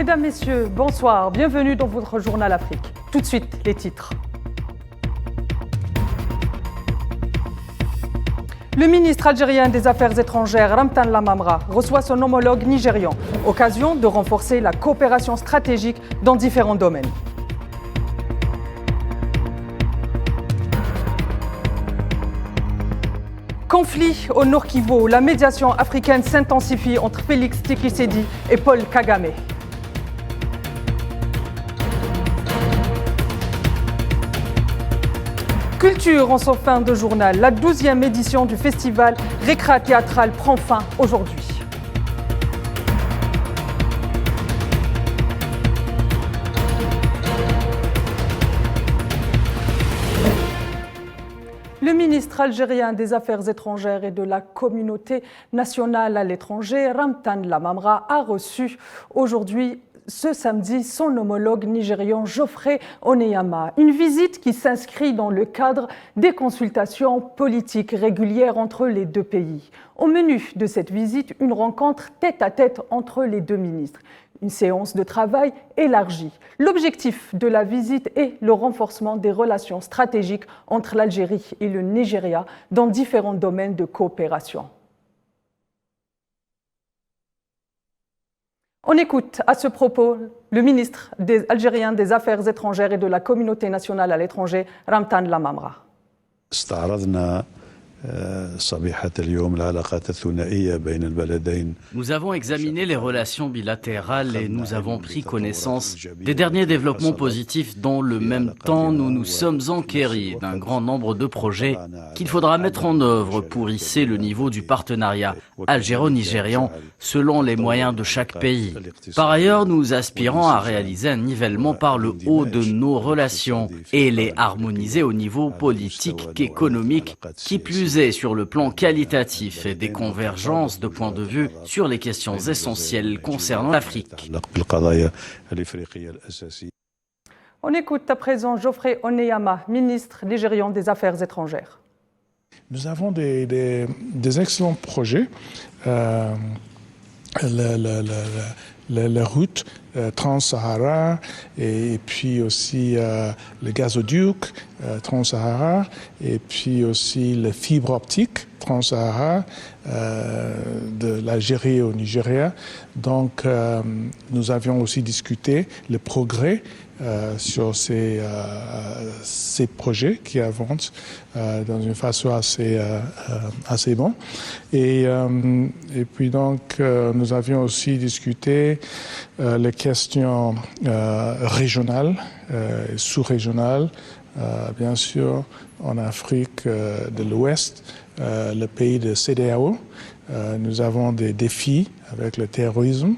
Mesdames, Messieurs, bonsoir. Bienvenue dans votre journal Afrique. Tout de suite, les titres. Le ministre algérien des Affaires étrangères, Ramtan Lamamra, reçoit son homologue nigérian, occasion de renforcer la coopération stratégique dans différents domaines. Conflit au Nord Kivu, la médiation africaine s'intensifie entre Félix Tshisekedi et Paul Kagame. Culture en son fin de journal, la 12e édition du festival Récréa Théâtral prend fin aujourd'hui. Le ministre algérien des Affaires étrangères et de la communauté nationale à l'étranger, Ramtan Lamamra, a reçu aujourd'hui, ce samedi, son homologue nigérian Geoffrey Oneyama. Une visite qui s'inscrit dans le cadre des consultations politiques régulières entre les deux pays. Au menu de cette visite, une rencontre tête-à-tête entre les deux ministres. Une séance de travail élargie. L'objectif de la visite est le renforcement des relations stratégiques entre l'Algérie et le Nigeria dans différents domaines de coopération. On écoute à ce propos le ministre algérien des Affaires étrangères et de la communauté nationale à l'étranger, Ramtan Lamamra. Nous avons examiné les relations bilatérales et nous avons pris connaissance des derniers développements positifs. Dans le même temps, nous nous sommes enquéris d'un grand nombre de projets qu'il faudra mettre en œuvre pour hisser le niveau du partenariat algéro-nigérian selon les moyens de chaque pays. Par ailleurs, nous aspirons à réaliser un nivellement par le haut de nos relations et les harmoniser au niveau politique qu'économique, qui plus est sur le plan qualitatif et des convergences de points de vue sur les questions essentielles concernant l'Afrique. On écoute à présent Geoffrey Oneyama, ministre nigérian des Affaires étrangères. Nous avons des excellents projets. La route Trans-Sahara et puis aussi le gazoduc Trans-Sahara et puis aussi la fibre optique Trans-Sahara de l'Algérie au Nigeria. Donc nous avions aussi discuté le progrès sur ces projets qui avancent dans une façon assez bon. Et puis donc nous avions aussi discuté les questions régionales, sous-régionales, bien sûr en Afrique de l'Ouest, le pays de CEDEAO. Nous avons des défis avec le terrorisme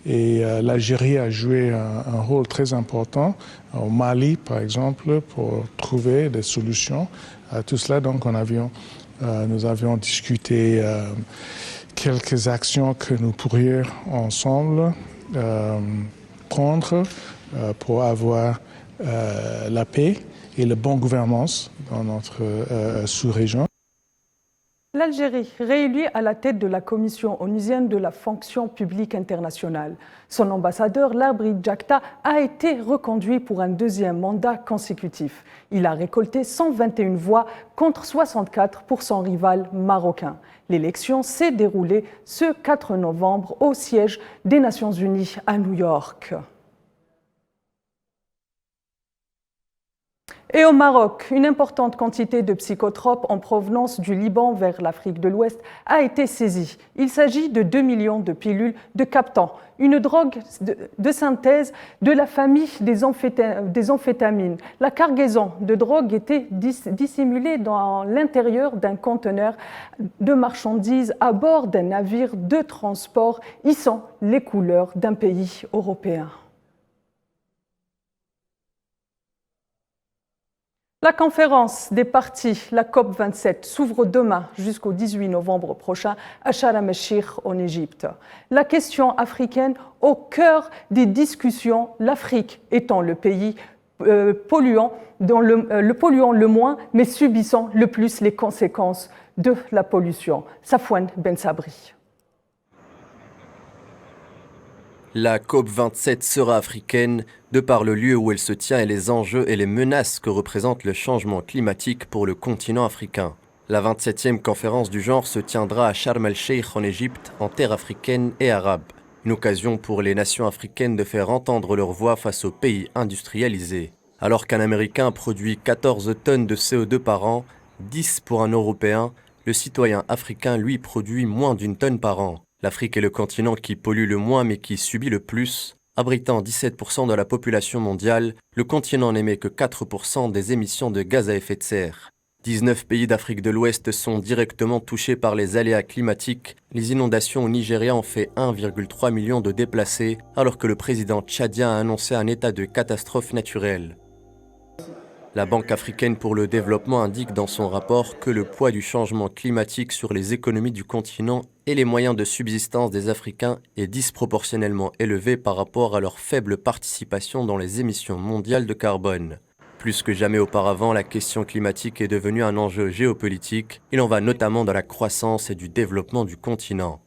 et l'Algérie a joué un rôle très important au Mali, par exemple, pour trouver des solutions à tout cela. Donc nous avions discuté quelques actions que nous pourrions ensemble prendre pour avoir la paix et la bonne gouvernance dans notre sous-région. L'Algérie, réélue à la tête de la Commission onusienne de la fonction publique internationale. Son ambassadeur, Labri Djakta, a été reconduit pour un deuxième mandat consécutif. Il a récolté 121 voix contre 64 pour son rival marocain. L'élection s'est déroulée ce 4 novembre au siège des Nations Unies à New York. Et au Maroc, une importante quantité de psychotropes en provenance du Liban vers l'Afrique de l'Ouest a été saisie. Il s'agit de 2 millions de pilules de Captan, une drogue de synthèse de la famille des amphétamines. La cargaison de drogue était dissimulée dans l'intérieur d'un conteneur de marchandises à bord d'un navire de transport hissant les couleurs d'un pays européen. La conférence des parties, la COP27, s'ouvre demain jusqu'au 18 novembre prochain à Sharm el-Sheikh en Égypte. La question africaine au cœur des discussions, l'Afrique étant le pays polluant, le polluant le moins, mais subissant le plus les conséquences de la pollution. Safwan Ben Sabri. La COP27 sera africaine de par le lieu où elle se tient et les enjeux et les menaces que représente le changement climatique pour le continent africain. La 27e conférence du genre se tiendra à Sharm el-Sheikh en Égypte, en terre africaine et arabe. Une occasion pour les nations africaines de faire entendre leur voix face aux pays industrialisés. Alors qu'un Américain produit 14 tonnes de CO2 par an, 10 pour un Européen, le citoyen africain, lui, produit moins d'1 tonne par an. L'Afrique est le continent qui pollue le moins mais qui subit le plus. Abritant 17% de la population mondiale, le continent n'émet que 4% des émissions de gaz à effet de serre. 19 pays d'Afrique de l'Ouest sont directement touchés par les aléas climatiques. Les inondations au Nigeria ont fait 1,3 million de déplacés, alors que le président tchadien a annoncé un état de catastrophe naturelle. La Banque africaine pour le développement indique dans son rapport que le poids du changement climatique sur les économies du continent et les moyens de subsistance des Africains est disproportionnellement élevé par rapport à leur faible participation dans les émissions mondiales de carbone. Plus que jamais auparavant, la question climatique est devenue un enjeu géopolitique. Il en va notamment de la croissance et du développement du continent.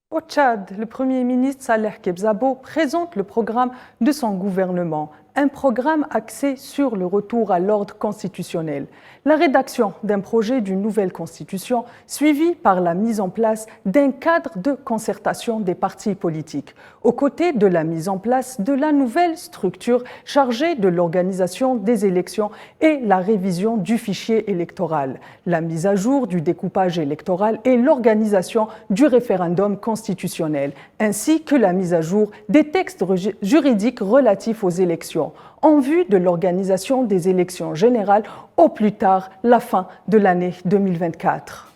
Au Tchad, le Premier ministre Saleh Kebzabo présente le programme de son gouvernement, un programme axé sur le retour à l'ordre constitutionnel. La rédaction d'un projet d'une nouvelle constitution suivie par la mise en place d'un cadre de concertation des partis politiques, aux côtés de la mise en place de la nouvelle structure chargée de l'organisation des élections et la révision du fichier électoral, la mise à jour du découpage électoral et l'organisation du référendum constitutionnel, ainsi que la mise à jour des textes juridiques relatifs aux élections, en vue de l'organisation des élections générales au plus tard la fin de l'année 2024.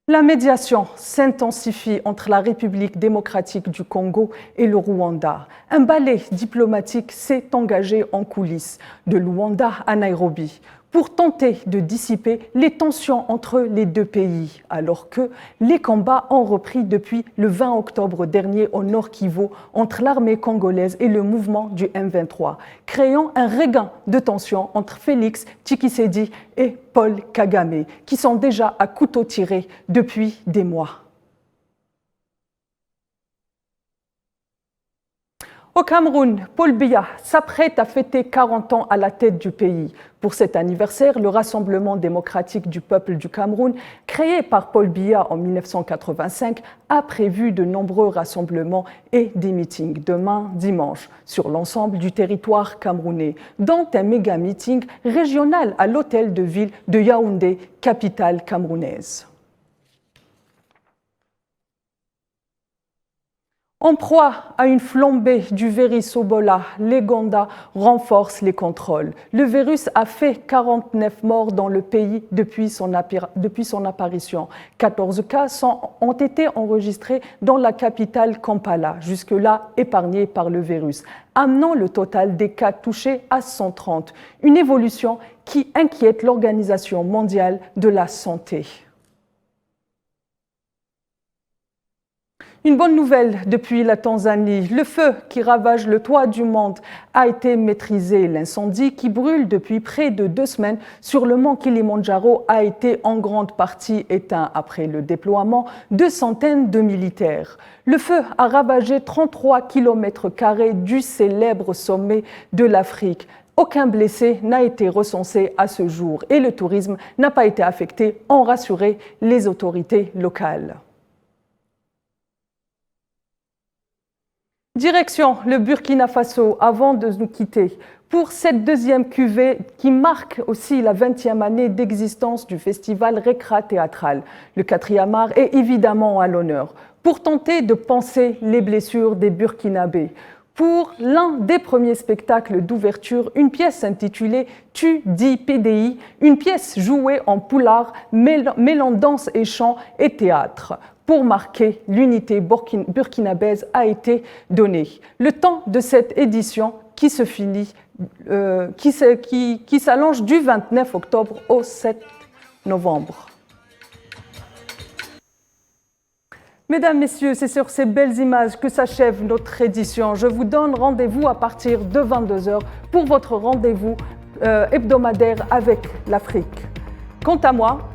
La médiation s'intensifie entre la République démocratique du Congo et le Rwanda. Un balai diplomatique s'est engagé en coulisses de Luanda à Nairobi pour tenter de dissiper les tensions entre les deux pays, alors que les combats ont repris depuis le 20 octobre dernier au Nord Kivu entre l'armée congolaise et le mouvement du M23, créant un regain de tensions entre Félix Tshisekedi et Paul Kagame, qui sont déjà à couteau tiré depuis des mois. Au Cameroun, Paul Biya s'apprête à fêter 40 ans à la tête du pays. Pour cet anniversaire, le Rassemblement démocratique du peuple du Cameroun, créé par Paul Biya en 1985, a prévu de nombreux rassemblements et des meetings demain, dimanche, sur l'ensemble du territoire camerounais, dont un méga-meeting régional à l'hôtel de ville de Yaoundé, capitale camerounaise. En proie à une flambée du virus Ebola, l'Ouganda renforce les contrôles. Le virus a fait 49 morts dans le pays depuis son apparition. 14 cas ont été enregistrés dans la capitale Kampala, jusque-là épargnée par le virus, amenant le total des cas touchés à 130. Une évolution qui inquiète l'Organisation mondiale de la santé. Une bonne nouvelle depuis la Tanzanie. Le feu qui ravage le toit du monde a été maîtrisé. L'incendie qui brûle depuis près de 2 semaines sur le mont Kilimandjaro a été en grande partie éteint après le déploiement de centaines de militaires. Le feu a ravagé 33 km² du célèbre sommet de l'Afrique. Aucun blessé n'a été recensé à ce jour et le tourisme n'a pas été affecté, ont rassuré les autorités locales. Direction le Burkina Faso avant de nous quitter pour cette deuxième cuvée qui marque aussi la 20e année d'existence du festival Récra théâtral. Le 4e art est évidemment à l'honneur pour tenter de panser les blessures des Burkinabés. Pour l'un des premiers spectacles d'ouverture, une pièce intitulée « Tu dis PDI », une pièce jouée en poulard mêlant danse et chant et théâtre. Pour marquer l'unité burkinabèse a été donné. Le temps de cette édition qui se finit, qui s'allonge du 29 octobre au 7 novembre. Mesdames, Messieurs, c'est sur ces belles images que s'achève notre édition. Je vous donne rendez-vous à partir de 22h pour votre rendez-vous hebdomadaire avec l'Afrique. Quant à moi,